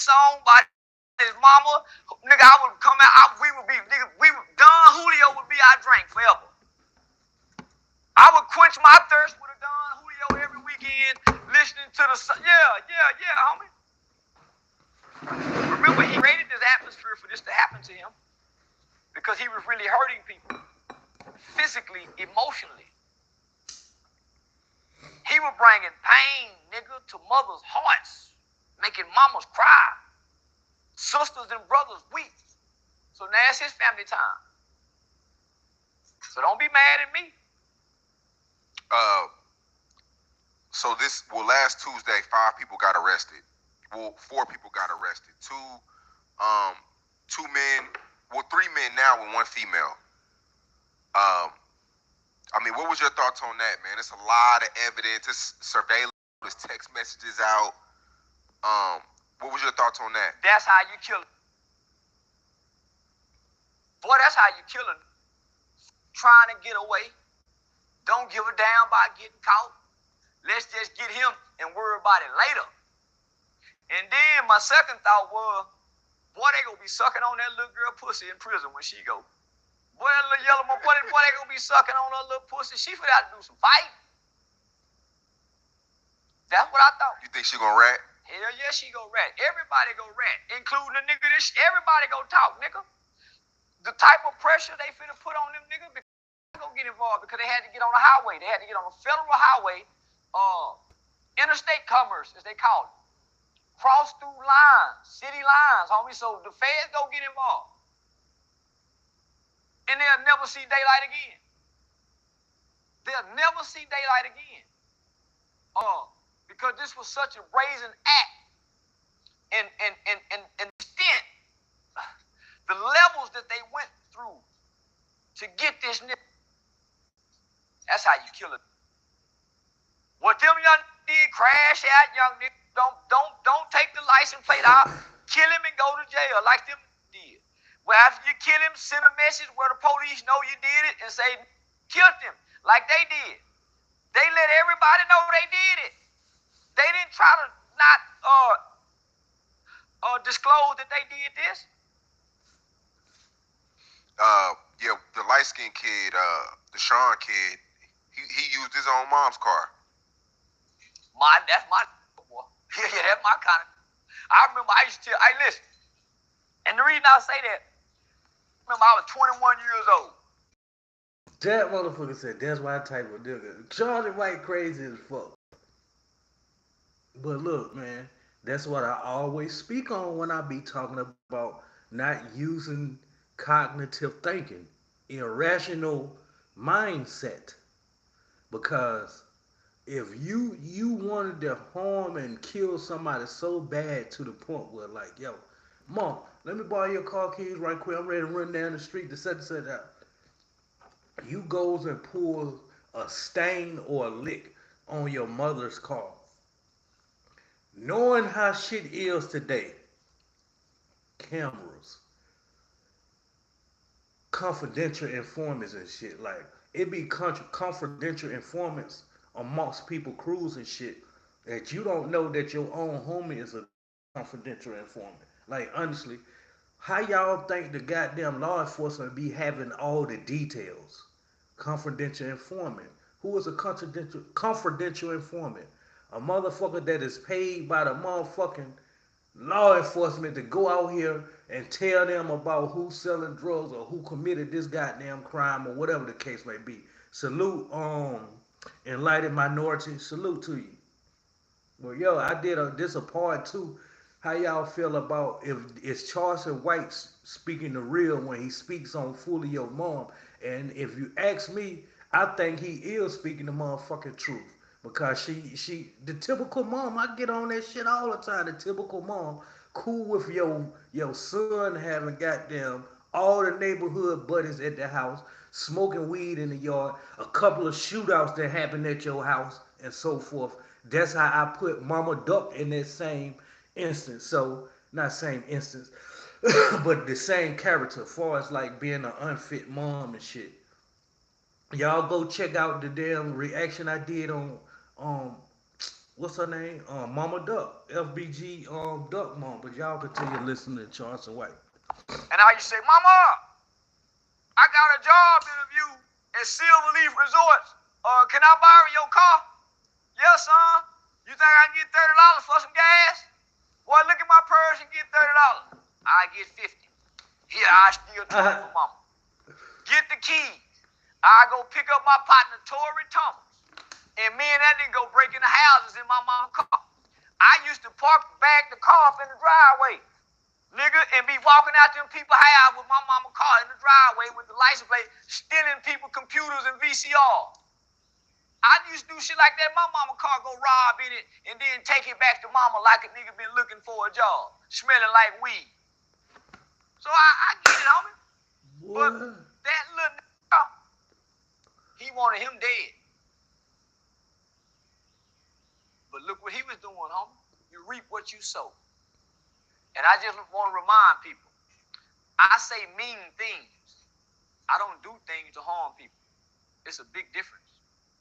song by his mama, nigga, I would come out, we would be, nigga, Don Julio would be our drink forever. I would quench my thirst with a Don Julio every weekend, listening to the, homie. Remember, he created this atmosphere for this to happen to him because he was really hurting people, physically, emotionally. He was bringing pain, nigga, to mothers' hearts, making mamas cry, sisters and brothers weep. So now it's his family time. So don't be mad at me. So last Tuesday, 5 people got arrested. Well, 4 people got arrested. 2 men, 3 men now and 1 female. What was your thoughts on that, man? It's a lot of evidence. It's surveillance. There's text messages out. What was your thoughts on that? That's how you kill it. Boy, that's how you kill it. Trying to get away. Don't give a damn about getting caught. Let's just get him and worry about it later. And then my second thought was, boy, they gonna be sucking on that little girl pussy in prison when she go. Boy, that little yellow boy, they gonna be sucking on her little pussy. She forgot to do some fighting. That's what I thought. You think she gonna rat? Hell yeah, she gonna rat. Everybody gonna rat, including the nigga. Everybody gonna talk, nigga. The type of pressure they finna put on them nigga, because they gonna get involved because they had to get on the highway. They had to get on a federal highway, interstate commerce, as they call it. Cross through lines, city lines, homie. So the feds gonna get involved. And they'll never see daylight again. They'll never see daylight again. Because this was such a brazen act. And extent, the levels that they went through to get this nigga. That's how you kill it. What them young did, crash out, young nigga. Don't take the license plate out, kill him and go to jail like them did. Well, after you kill him, send a message where the police know you did it and say, killed him like they did. They let everybody know they did it. They didn't try to not disclose that they did this. The light-skinned kid, the Sean kid, he used his own mom's car. That's my boy. Yeah, that's my kind of. I remember I used to tell, hey, listen. And the reason I say that, remember I was 21 years old. That motherfucker said that's my type of nigga. Charleston White crazy as fuck. But look, man, that's what I always speak on when I be talking about not using cognitive thinking, irrational mindset. Because if you wanted to harm and kill somebody so bad to the point where like, yo, mom, let me borrow your car keys right quick. I'm ready to run down the street to set out. You goes and pulls a stain or a lick on your mother's car. Knowing how shit is today, cameras, confidential informants and shit, like it be confidential informants amongst people crews and shit that you don't know that your own homie is a confidential informant. Like honestly, how y'all think the goddamn law enforcement be having all the details? Confidential informant. Who is a confidential informant? A motherfucker that is paid by the motherfucking law enforcement to go out here and tell them about who's selling drugs or who committed this goddamn crime or whatever the case may be. Salute, enlightened minority. Salute to you. Well, yo, I did this a part two. How y'all feel about if it's Charleston White speaking the real when he speaks on Foolio mom? And if you ask me, I think he is speaking the motherfucking truth. Because the typical mom, I get on that shit all the time. The typical mom, cool with your son having goddamn all the neighborhood buddies at the house, smoking weed in the yard, a couple of shootouts that happened at your house, and so forth. That's how I put Mama Duck in that same instance. So, not same instance, but the same character, as far as like being an unfit mom and shit. Y'all go check out the damn reaction I did on what's her name? Mama Duck, FBG Duck Mom. But y'all continue listening to Charleston White. And I used to say, Mama, I got a job interview at Silverleaf Resorts. Can I borrow your car? Yes, son. You think I can get $30 for some gas? Boy, look at my purse and get $30. I get 50. Here, I steal 20 for mama. Get the keys. I go pick up my partner, Tory Thomas. And me and that nigga go break in the houses in my mama's car. I used to back the car up in the driveway, nigga, and be walking out them people's house with my mama's car in the driveway with the license plate, stealing people's computers and VCR. I used to do shit like that. My mama's car go rob in it and then take it back to mama like a nigga been looking for a job, smelling like weed. So I get it, homie. What? But that little nigga, he wanted him dead. But look what he was doing, homie. You reap what you sow. And I just want to remind people, I say mean things. I don't do things to harm people. It's a big difference.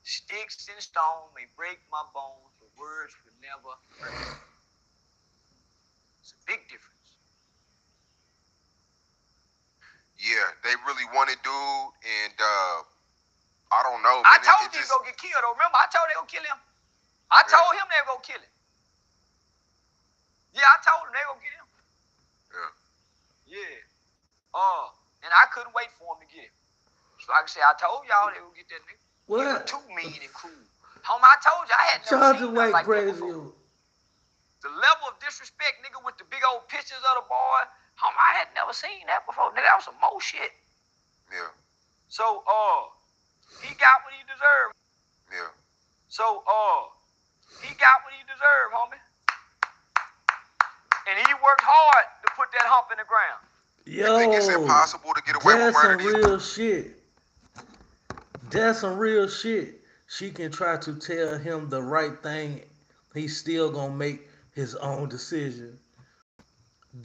Sticks and stone may break my bones, but words will never hurt. It's a big difference. Yeah, they really wanted dude, and I don't know, man. I told you he was going to get killed, though. Remember, I told they were going to kill him. I told him they were going to kill him. Yeah, I told him they were going to get him. Yeah. And I couldn't wait for him to get him. So I can say, I told y'all they would get that nigga. What? He was too mean and cruel. Homie, I told you I had never Charleston seen nothing White like that praise before. you. The level of disrespect, nigga, with the big old pictures of the boy, homie, I had never seen that before. Nigga, that was some more shit. Yeah. So, he got what he deserved. Yeah. So, he got what he deserved, homie. And he worked hard to put that hump in the ground. Yo, you think it's impossible to get away with murder? That's some real shit. That's some real shit. She can try to tell him the right thing. He's still gonna make his own decision.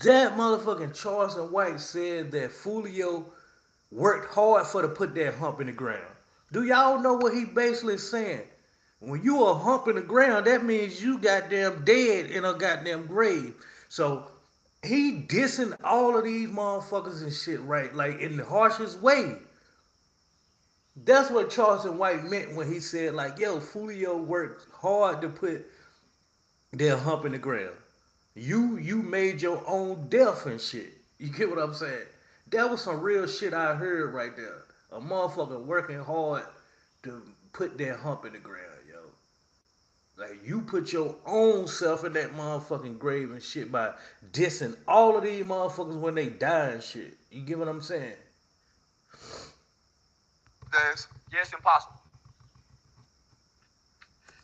That motherfucking Charleston White said that Foolio worked hard for to put that hump in the ground. Do y'all know what he basically saying? When you a hump in the ground, that means you goddamn dead in a goddamn grave. So he dissing all of these motherfuckers and shit, right? Like in the harshest way. That's what Charleston White meant when he said, like, yo, Foolio worked hard to put their hump in the ground. You made your own death and shit. You get what I'm saying? That was some real shit I heard right there. A motherfucker working hard to put their hump in the ground, yo. Like, you put your own self in that motherfucking grave and shit by dissing all of these motherfuckers when they die and shit. You get what I'm saying? Yes. Yes, impossible.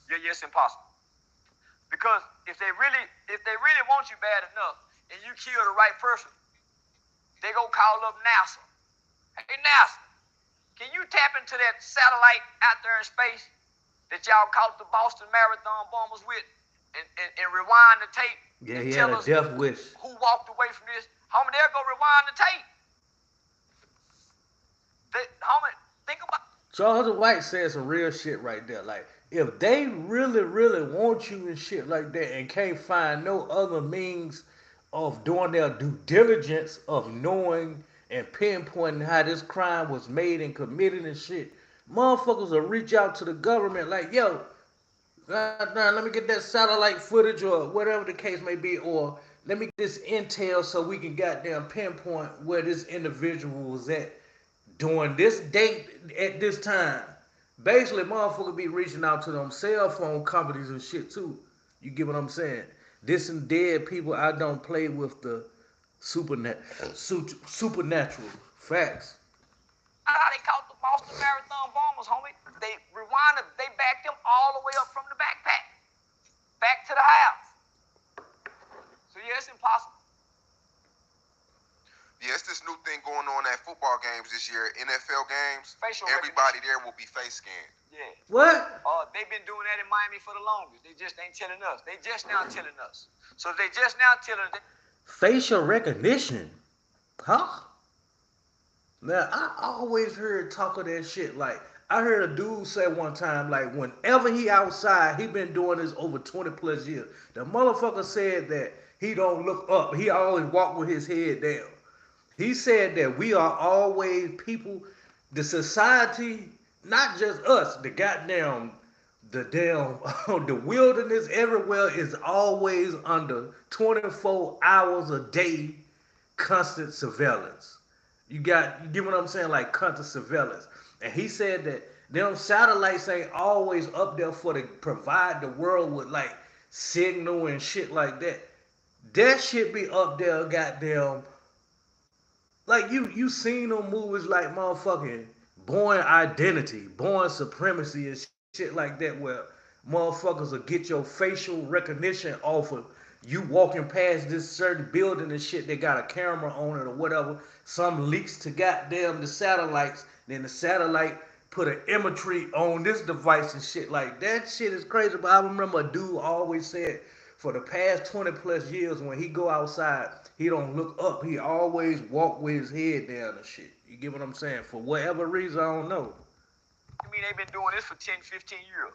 Yeah, yes, impossible. Because if they really want you bad enough and you kill the right person, they go call up NASA. Hey, NASA, can you tap into that satellite out there in space that y'all caught the Boston Marathon bombers with and rewind the tape? Yeah, and he tell had a us death wish. who walked away from this? Homie, they'll go rewind the tape. Homie, think about Charleston White said some real shit right there. Like, if they really, really want you and shit like that and can't find no other means of doing their due diligence of knowing and pinpointing how this crime was made and committed and shit, motherfuckers will reach out to the government like, yo, let me get that satellite footage or whatever the case may be, or let me get this intel so we can goddamn pinpoint where this individual was at during this date at this time. Basically, motherfucker be reaching out to them cell phone companies and shit too. You get what I'm saying? This and dead people, I don't play with the supernatural facts. how they caught the Boston Marathon bombers, homie. They rewinded, they backed them all the way up from the backpack, back to the house. So yeah, it's impossible. Yeah, it's this new thing going on at football games this year, NFL games. Facial Everybody there will be face scanned. Yeah. What? They've been doing that in Miami for the longest. They just ain't telling us. They just now telling us. So they just now telling us. Facial recognition? Huh? Now, I always heard talk of that shit like I heard a dude say one time, like, whenever he outside, he been doing this over 20 plus years. The motherfucker said that he don't look up. He always walk with his head down. He said that we are always people, the society, not just us, the damn, the wilderness everywhere is always under 24 hours a day constant surveillance. You get what I'm saying? Like constant surveillance. And he said that them satellites ain't always up there for to provide the world with like signal and shit like that. That shit be up there, goddamn. Like you seen them movies like motherfucking Born Identity, Born Supremacy and shit like that, where motherfuckers will get your facial recognition off of you walking past this certain building and shit. They got a camera on it or whatever. Some leaks to goddamn the satellites. Then the satellite put an imagery on this device and shit like that. Shit is crazy. But I remember a dude always said for the past 20 plus years when he go outside, he don't look up. He always walk with his head down and shit. You get what I'm saying? For whatever reason, I don't know. I mean, they've been doing this for 10, 15 years.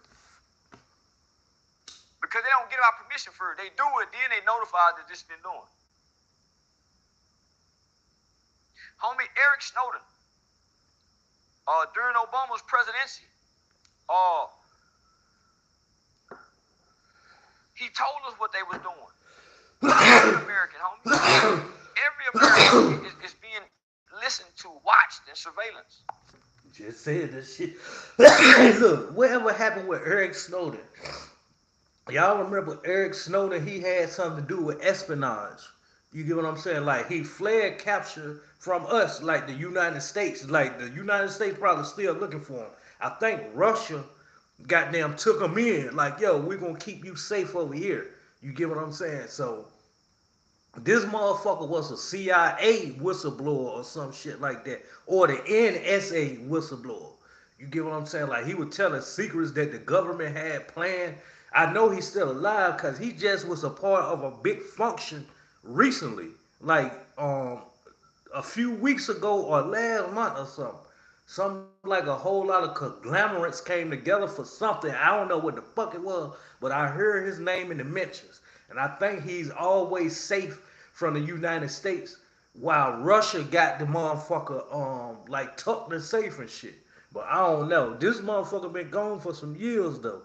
Because they don't get our permission for it. They do it, then they notify that this has been doing. Homie, Eric Snowden, during Obama's presidency, he told us what they was doing. Every American, homie. Every American is being listened to, watched, and surveillance. Just saying this shit. Look, whatever happened with Eric Snowden? Y'all remember Eric Snowden? He had something to do with espionage. You get what I'm saying? Like he fled capture from us, like the United States. Like the United States probably still looking for him. I think Russia, goddamn, took him in. Like, yo, we're gonna keep you safe over here. You get what I'm saying? So this motherfucker was a CIA whistleblower or some shit like that, or the NSA whistleblower. You get what I'm saying? Like he was telling secrets that the government had planned. I know he's still alive because he just was a part of a big function recently, like a few weeks ago or last month or something. Some like a whole lot of conglomerates came together for something. I don't know what the fuck it was, but I heard his name in the mentions. And I think he's always safe from the United States while Russia got the motherfucker like tucked and safe and shit. But I don't know. This motherfucker been gone for some years though.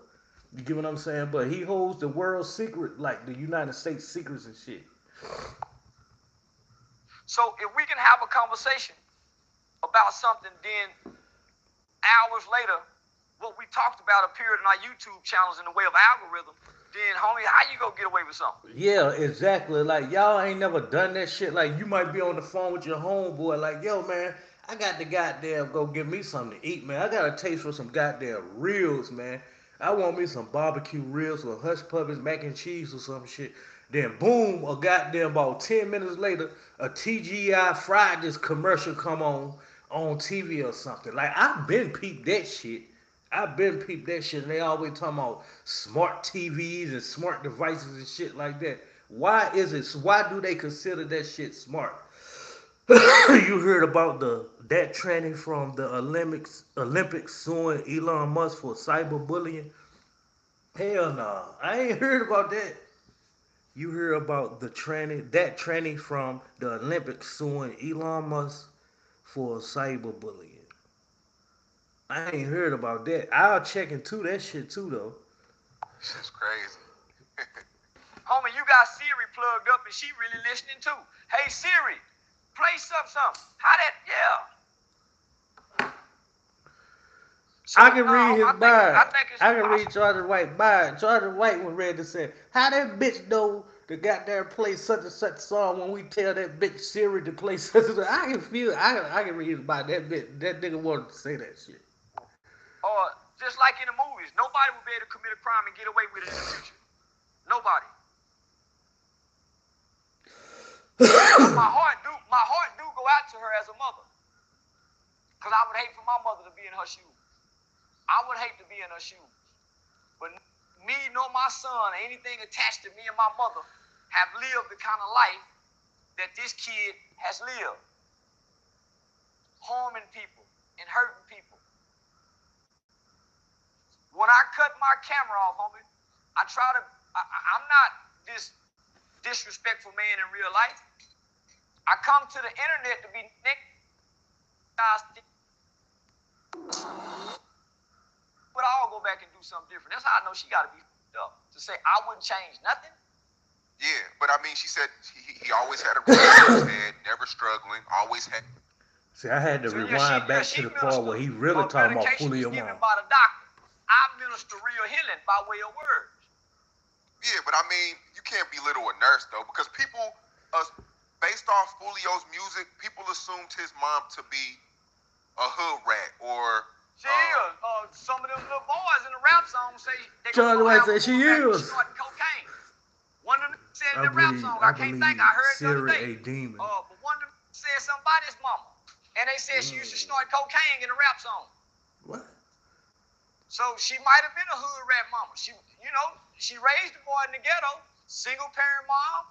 You get what I'm saying? But he holds the world's secret, like the United States secrets and shit. So if we can have a conversation about something, then hours later, what we talked about appeared in our YouTube channels in the way of algorithm, then homie, how you gonna get away with something? Yeah, exactly. Like y'all ain't never done that shit. Like you might be on the phone with your homeboy, like, yo man, I got to goddamn go get me something to eat, man. I got a taste for some goddamn ribs, man. I want me some barbecue ribs or hush puppies, mac and cheese or some shit. Then boom, a goddamn about 10 minutes later, a TGI fried this commercial come on TV or something. Like I've been peeped that shit. I've been peeped that shit, and they always talking about smart TVs and smart devices and shit like that. Why is it? Why do they consider that shit smart? You heard about that tranny from the Olympics suing Elon Musk for cyberbullying? Hell nah, I ain't heard about that. You hear about that tranny from the Olympics suing Elon Musk for cyberbullying? I ain't heard about that. I'll check into that shit too though. Shit's crazy. Homie, you got Siri plugged up and she really listening too. Hey Siri, play something. How that? Yeah. So, I can read his bio. I can read possible. Charleston White bio. Charleston White was ready to say, how that bitch know to goddamn play such and such song when we tell that bitch Siri to play such and such. I can read his bio. That bitch, that nigga wanted to say that shit. Just like in the movies, nobody will be able to commit a crime and get away with it in the future. Nobody. my heart do go out to her as a mother. Because I would hate for my mother to be in her shoes. I would hate to be in her shoes. But me nor my son, anything attached to me and my mother, have lived the kind of life that this kid has lived. Harming people and hurting people. when I cut my camera off, homie, I try to. I'm not this disrespectful man in real life. I come to the internet to be Nick. But I'll go back and do something different. That's how I know she got to be up to say I wouldn't change nothing. Yeah, but I mean, she said he always had a roof over his head, never struggling, always had. See, I had to rewind back to the part where he really talking about Foolio mom. By the doctor. I minister real healing by way of words. Yeah, but I mean, you can't belittle a nurse though, because people, based off Foolio's music, people assumed his mom to be a hood rat or. She is. Some of them little boys in the rap song say they Charleston White said she is. Cocaine. One of them said in the rap song, I can't think. I heard the other day. A demon. But one of them said something about his mama, and they said she used to snort cocaine in a rap song. What? So she might have been a hood rat mama. She raised the boy in the ghetto, single parent mom.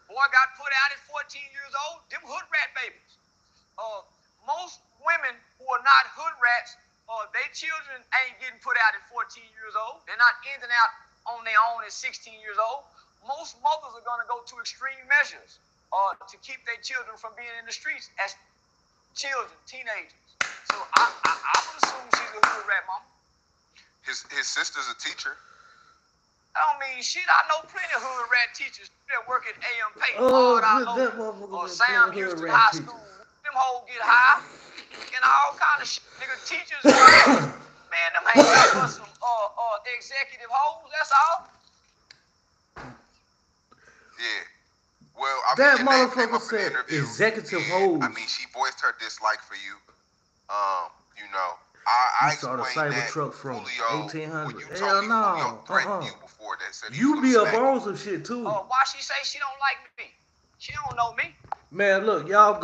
Boy got put out at 14 years old. Them hood rat babies. Most women who are not hood rats, their children ain't getting put out at 14 years old. They're not ending out on their own at 16 years old. Most mothers are gonna go to extreme measures to keep their children from being in the streets as children, teenagers. So I would assume she's a hood rat mama. His sister's a teacher. I don't mean shit. I know plenty of hood rat teachers that work at AM Pay. Sam Houston High School. Them hoes get high and all kind of shit. Nigga, teachers, man, them ain't nothing but some executive hoes. That's all. Yeah. Well, I that mean, motherfucker said executive hoes. I mean, she voiced her dislike for you. I saw the explained that Cybertruck from Foolio, 1800. Hell no. Threatened you before that. Said you be up on some shit too. Why she say she don't like me? She don't know me. Man, look, y'all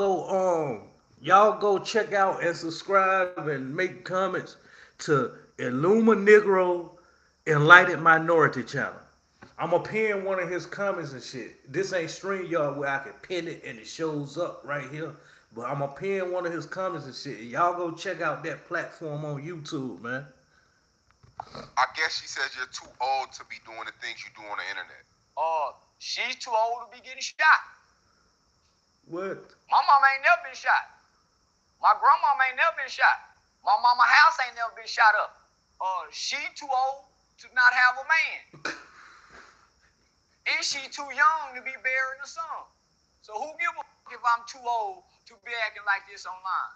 go check out and subscribe and make comments to Illuma Negro Enlightened Minority channel. I'm gonna pin one of his comments and shit. This ain't StreamYard where I can pin it and it shows up right here. But I'm gonna pin one of his comments and shit. Y'all go check out that platform on YouTube, man. I guess she says you're too old to be doing the things you do on the internet. She's too old to be getting shot. What? My mama ain't never been shot. My grandmama ain't never been shot. My mama house ain't never been shot up. She too old to not have a man. Is she too young to be bearing a son? So who give a fuck if I'm too old to be acting like this online?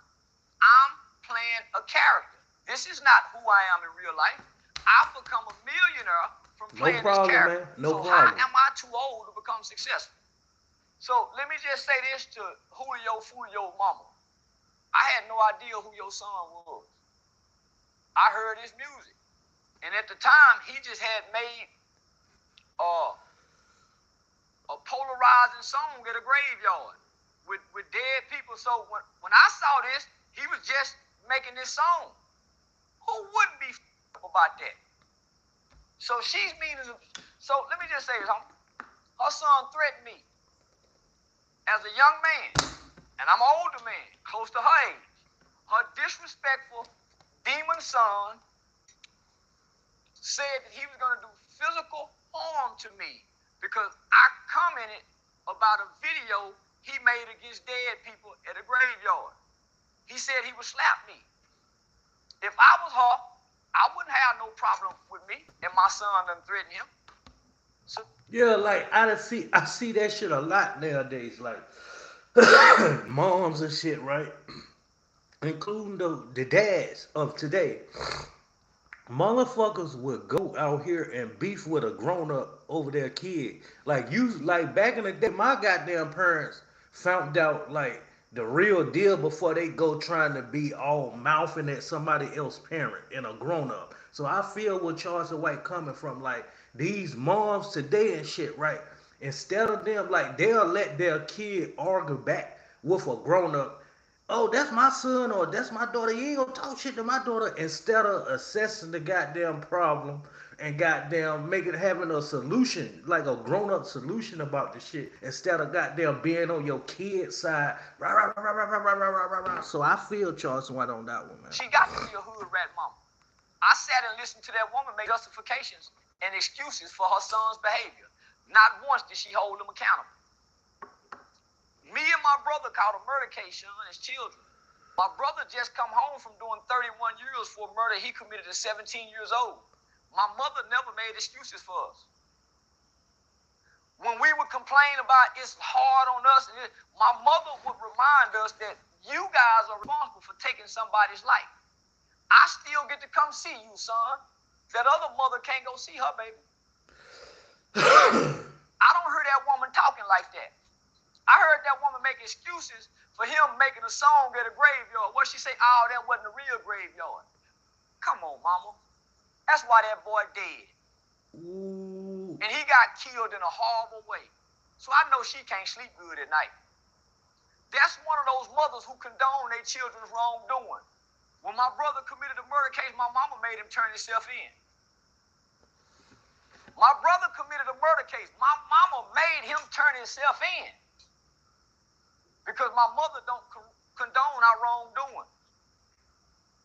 I'm playing a character. This is not who I am in real life. I've become a millionaire from playing this character. Man. No problem. How am I too old to become successful? So let me just say this to Foolio mama. I had no idea who your son was. I heard his music. And at the time, he just had made a polarizing song at a graveyard with dead people. So when I saw this, he was just making this song. Who wouldn't be about that? So she's meaning. So let me just say this. Her son threatened me as a young man, and I'm an older man, close to her age. Her disrespectful demon son said that he was going to do physical harm to me because I commented about a video he made against dead people at a graveyard. He said he would slap me. If I was her, I wouldn't have no problem with me if my son done threaten him. So, yeah, like I see that shit a lot nowadays, like moms and shit, right? Including the dads of today. Motherfuckers would go out here and beef with a grown up over their kid. Like back in the day, my goddamn parents found out like the real deal before they go trying to be all mouthing at somebody else's parent and a grown up. So I feel where Charleston White coming from. Like these moms today and shit, right? Instead of them, like they'll let their kid argue back with a grown up. Oh, that's my son or that's my daughter. You ain't gonna talk shit to my daughter. Instead of assessing the goddamn problem and goddamn having a solution, like a grown-up solution about the shit, instead of goddamn being on your kid's side. Rah, rah, rah, rah, rah, rah, rah, rah, rah. So I feel Charleston White on that one, man. She got to be a hood rat mama. I sat and listened to that woman make justifications and excuses for her son's behavior. Not once did she hold him accountable. Me and my brother caught a murder case, Sean, as children. My brother just come home from doing 31 years for a murder he committed at 17 years old. My mother never made excuses for us. When we would complain about it's hard on us, my mother would remind us that you guys are responsible for taking somebody's life. I still get to come see you, son. That other mother can't go see her baby. I don't hear that woman talking like that. I heard that woman make excuses for him making a song at a graveyard. What she say? Oh, that wasn't a real graveyard. Come on, mama. That's why that boy dead. Ooh. And he got killed in a horrible way. So I know she can't sleep good at night. That's one of those mothers who condone their children's wrongdoing. When my brother committed a murder case, my mama made him turn himself in. My brother committed a murder case. My mama made him turn himself in. Because my mother don't condone our wrongdoing.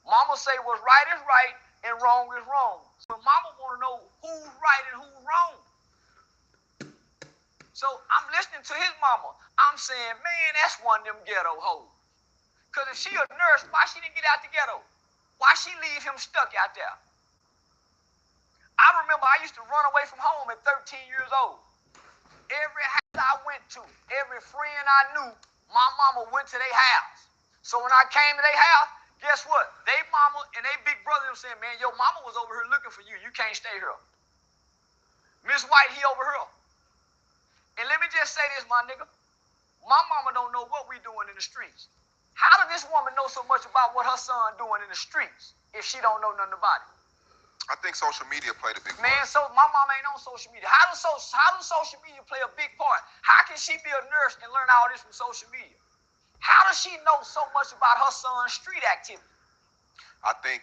Mama say what's right is right and wrong is wrong. But mama want to know who's right and who's wrong. So I'm listening to his mama. I'm saying, man, that's one of them ghetto hoes. Because if she a nurse, why she didn't get out the ghetto? Why she leave him stuck out there? I remember I used to run away from home at 13 years old. Every house I went to, every friend I knew, my mama went to their house. So when I came to their house, guess what? They mama and they big brother them saying, man, your mama was over here looking for you. You can't stay here. Miss White, he over here. And let me just say this, my nigga. My mama don't know what we doing in the streets. How did this woman know so much about what her son doing in the streets if she don't know nothing about it? I think social media played a big part. Man, so my mama ain't on social media. How does social media play a big part? How can she be a nurse and learn all this from social media? How does she know so much about her son's street activity? I think